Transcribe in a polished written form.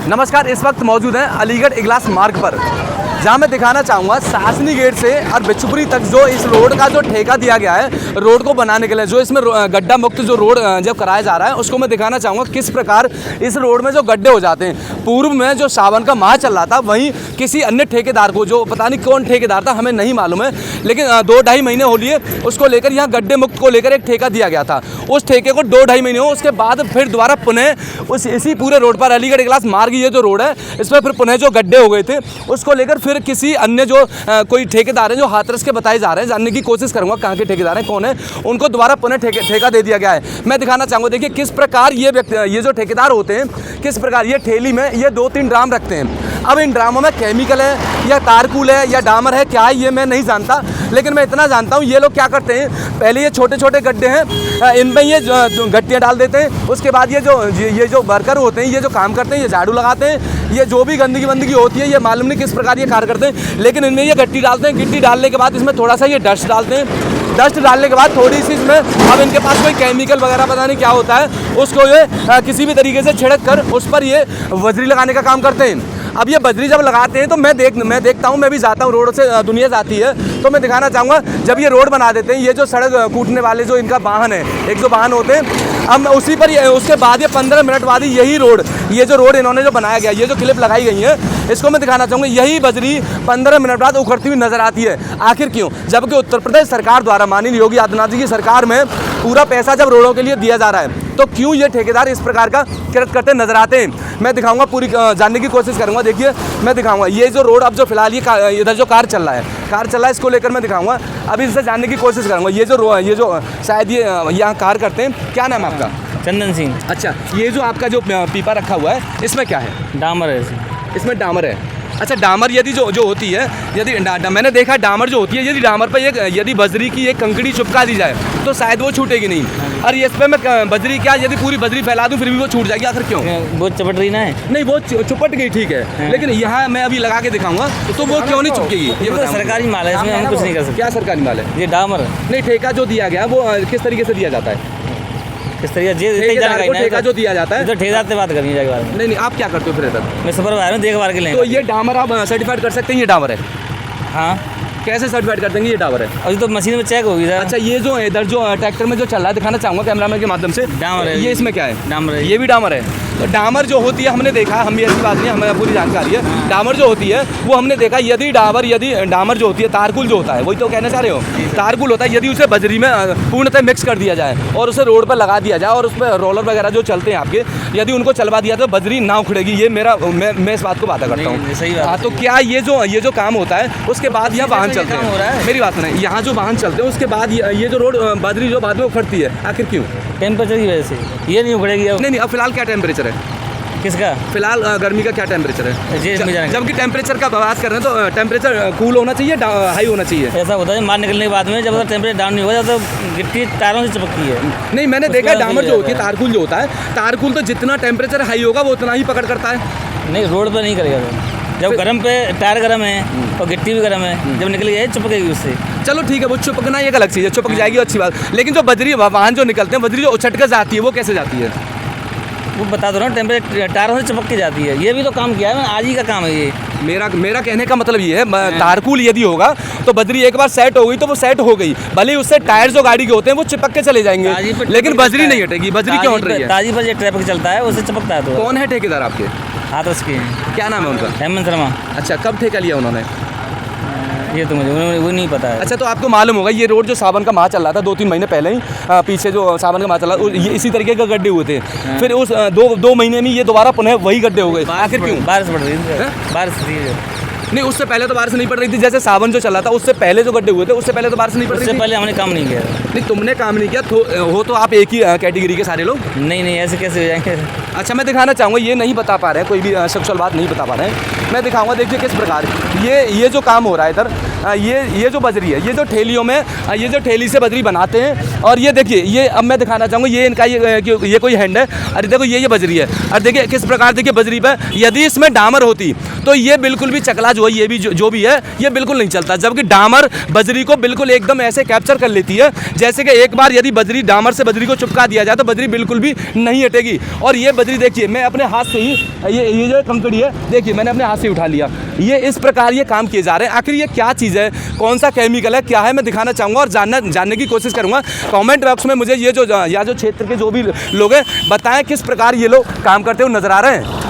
नमस्कार, इस वक्त मौजूद हैं अलीगढ़ इगलास मार्ग पर, जहां मैं दिखाना चाहूँगा सासनी गेट से और बिचुपुरी तक जो इस रोड का जो ठेका दिया गया है रोड को बनाने के लिए, जो इसमें गड्ढा मुक्त जो रोड जब कराया जा रहा है उसको मैं दिखाना चाहूँगा किस प्रकार इस रोड में जो गड्ढे हो जाते हैं। पूर्व में जो सावन का माह चल रहा था वहीं किसी अन्य ठेकेदार को, जो पता नहीं कौन ठेकेदार था हमें नहीं मालूम है, लेकिन 2-2.5 महीने हो लिए उसको लेकर यहाँ गड्ढे मुक्त को लेकर एक ठेका दिया गया था। उस ठेके को 2-2.5 महीने हो, उसके बाद फिर दोबारा पुनः इसी पूरे रोड पर अलीगढ़ इगलास मार्ग ये जो रोड है इस पर फिर पुनः जो गड्ढे हो गए थे उसको लेकर फिर किसी अन्य जो कोई ठेकेदार हैं जो हाथरस के बताए जा रहे हैं, जानने की कोशिश करूंगा कहाँ के ठेकेदार हैं कौन है, उनको दोबारा पुनः ठेका दे दिया गया है। मैं दिखाना चाहूँगा, देखिए किस प्रकार ये जो ठेकेदार होते हैं किस प्रकार ये ठेली में ये 2-3 ड्राम रखते हैं। अब इन ड्रामों में केमिकल है या तारकुल है या डामर है, क्या है ये मैं नहीं जानता, लेकिन मैं इतना जानता हूँ ये लोग क्या करते हैं, पहले ये छोटे छोटे गड्ढे हैं इनमें ये गट्टियाँ डाल देते हैं, उसके बाद ये जो वर्कर होते हैं ये जो काम करते हैं ये झाड़ू लगाते हैं, ये जो भी गंदगी होती है ये मालूम नहीं किस प्रकार ये कार्य करते हैं, लेकिन इनमें ये गट्टी डालते हैं। गिट्टी डालने के बाद इसमें थोड़ा सा ये डस्ट डालते हैं, डस्ट डालने के बाद थोड़ी सी इसमें अब इनके पास कोई केमिकल वगैरह पता नहीं क्या होता है, उसको ये किसी भी तरीके से छिड़क कर उस पर ये बजरी लगाने का काम करते हैं। अब ये बजरी जब लगाते हैं तो मैं देखता हूँ, मैं भी जाता हूँ, रोड से दुनिया जाती है, तो मैं दिखाना चाहूँगा जब ये रोड बना देते हैं ये जो सड़क कूटने वाले जो इनका वाहन है, एक जो वाहन होते हैं, अब उसी पर उसके बाद ये 15 मिनट बाद यही रोड, ये जो रोड इन्होंने जो बनाया गया, ये जो क्लिप लगाई गई है इसको मैं दिखाना चाहूँगा, यही बजरी 15 मिनट बाद उखड़ती हुई नजर आती है। आखिर क्यों? जबकि उत्तर प्रदेश सरकार द्वारा, माननीय योगी आदित्यनाथ जी की सरकार में पूरा पैसा जब रोडों के लिए दिया जा रहा है तो क्यों ये ठेकेदार इस प्रकार का कृत्य करते नजर आते हैं। मैं दिखाऊंगा, पूरी जानने की कोशिश करूंगा। देखिए मैं दिखाऊंगा ये जो रोड अब जो फिलहाल ये इधर जो कार चल रहा है इसको लेकर मैं दिखाऊंगा, अभी इससे जानने की कोशिश करूंगा। ये जो शायद ये यहाँ कार करते हैं, क्या नाम है आपका? चंदन सिंह। अच्छा, ये जो आपका जो पीपा रखा हुआ है इसमें क्या है? डामर है इसमें डामर है। अच्छा, डामर यदि जो होती है, यदि मैंने देखा डामर जो होती है यदि डामर पर यदि बजरी की एक कंकड़ी चिपका दी जाए तो शायद वो छूटेगी नहीं, और इस पर मैं बजरी क्या यदि पूरी बजरी फैला दूं फिर भी वो छूट जाएगी। आखिर क्यों? वो चपट रही ना है। नहीं, वो चुपट गई, ठीक है, लेकिन यहाँ मैं अभी लगा के दिखाऊंगा तो वो क्यों नहीं चिपकेगी? ये तो सरकारी माल है, इसमें हम कुछ नहीं कर सकते। क्या सरकारी माल है? ये डामर नहीं, ठेका जो दिया गया वो किस तरीके से दिया जाता है? किस तरीके ठेका जो दिया जाता है तो ठेकेदार से बात करनी है। नहीं, आप क्या करते हो फिर? मैं सुपरवाइजर हूं, देखभाल के लिए। तो ये डामर आप सर्टिफाइड कर सकते हैं ये डामर है? हाँ। कैसे सर्टिफाइड कर देंगे ये डामर है? अभी तो मशीन में चेक होगी सर। अच्छा, ये जो इधर जो ट्रैक्टर में जो चल रहा है दिखाना चाहूँगा कैमरामैन के माध्यम से, डामर है। ये इसमें क्या है? डामर है। ये भी डामर है। तो डामर जो होती है हमने देखा, हम ऐसी बात नहीं, हमें पूरी जानकारी है। डामर जो होती है वो हमने देखा, यदि डामर जो होती है, तारकुल जो होता है, वही तो कहना चाह रहे हो, तारकुल होता है, यदि उसे बजरी में पूर्णतः मिक्स कर दिया जाए और उसे रोड पर लगा दिया जाए और उस पर रोलर वगैरह जो चलते हैं आपके, यदि उनको चलवा दिया तो बजरी ना उखड़ेगी। ये मैं इस बात को बात करता हूँ। हाँ, तो क्या ये जो काम होता है उसके बाद यहाँ वाहन चलते हैं? मेरी बात सुनिए, यहाँ जो वाहन चलते हैं उसके बाद ये जो रोड बजरी जो बाद में उखड़ती है, आखिर क्यों? टेम्परेचर की वजह से ये नहीं उखड़ेगी। नहीं, अब फिलहाल क्या टेम्परेचर है? किसका? फिलहाल गर्मी का क्या टेम्परेचर है? जबकि टेम्परेचर का बात कर रहे हैं तो टेम्परेचर कूल होना चाहिए, हाई होना चाहिए? ऐसा होता है मार निकलने के बाद में जब टेम्परेचर डाउन नहीं होगा तो गिट्टी तारों से चिपकती है। नहीं, मैंने देखा डामर जो होती है, तारकुल जो होता है, तारकुल तो जितना टेम्परेचर हाई होगा वो उतना ही पकड़ करता है। नहीं, रोड पर नहीं करेगा तो। जब गर्म पे टायर गर्म है और गिट्टी भी गर्म है, जब निकल गई चिपकेगी उससे। चलो ठीक है, वो चिपकना एक अलग चीज़ है, चिपक जाएगी अच्छी बात, लेकिन जो बजरी वाहन जो निकलते हैं, बजरी जो उछट कर जाती है वो कैसे जाती है? वो बता दो ना, टेम्परेचर टायरों से चिपक के जाती है। ये भी तो काम किया है, आज ही का काम है ये। मेरा कहने का मतलब ये है, तारकुल यदि होगा तो बजरी एक बार सेट हो गई तो वो सेट हो गई, भले ही उससे टायर जो गाड़ी के होते हैं वो चिपक के चले जाएंगे, लेकिन बजरी नहीं हटेगी। बजरी क्यों हट रही है? ताजी पर ट्रैफिक चलता है उससे चिपकता है। तो कौन है ठेकेदार आपके? हाथरस के हैं। क्या नाम है उनका? हेमंत शर्मा। अच्छा, कब ठेका लिया उन्होंने? ये तो मुझे वो नहीं पता है। अच्छा, तो आपको मालूम होगा ये रोड जो सावन का माह चल रहा था 2-3 महीने पहले ही, पीछे जो सावन का माह चल रहा था इसी तरीके के गड्ढे हुए थे, फिर उस 2 महीने में ये दोबारा पुनः वही गड्ढे हो गए। आखिर क्यों? बारिश पड़ रही थी। बारिश नहीं, उससे पहले तो बारिश नहीं पड़ रही थी, जैसे सावन जो चला था उससे पहले जो गड्ढे हुए थे उससे पहले तो बारिश नहीं पड़ रही थी। उससे पहले हमने काम नहीं किया। नहीं, तुमने काम नहीं किया हो तो आप एक ही कैटेगरी के सारे लोग? नहीं, ऐसे कैसे हो जाएंगे? अच्छा, मैं दिखाना चाहूँगा, ये नहीं बता पा रहे हैं, कोई भी सेक्सुअल बात नहीं बता पा रहे हैं, मैं दिखाऊंगा। देखिए किस प्रकार ये जो काम हो रहा है इधर, ये जो बजरी है, ये जो ठेलियों में ये जो ठेली से बजरी बनाते हैं। और ये देखिए, ये अब मैं दिखाना चाहूँगा, ये इनका ये कोई हैंड है। अरे देखो ये बजरी है, और देखिए किस प्रकार देखिए बजरी पे यदि इसमें डामर होती तो ये बिल्कुल भी चकला जो है, ये भी जो भी है, ये बिल्कुल नहीं चलता। जबकि डामर बजरी को बिल्कुल एकदम ऐसे कैप्चर कर लेती है जैसे कि एक बार यदि बजरी डामर से बजरी को चिपका दिया जाए तो बजरी बिल्कुल भी नहीं हटेगी। और ये बजरी देखिए, मैं अपने हाथ से ही ये जो कंकड़ी है देखिए, मैंने अपने हाथ से उठा लिया। ये इस प्रकार ये काम किए जा रहे हैं। आखिर ये क्या चीज़ है, कौन सा केमिकल है, क्या है, मैं दिखाना चाहूँगा और जानने की कोशिश करूँगा। कमेंट बॉक्स में मुझे ये जो क्षेत्र के जो भी लोग हैं बताएं किस प्रकार ये लोग काम करते हुए नजर आ रहे हैं।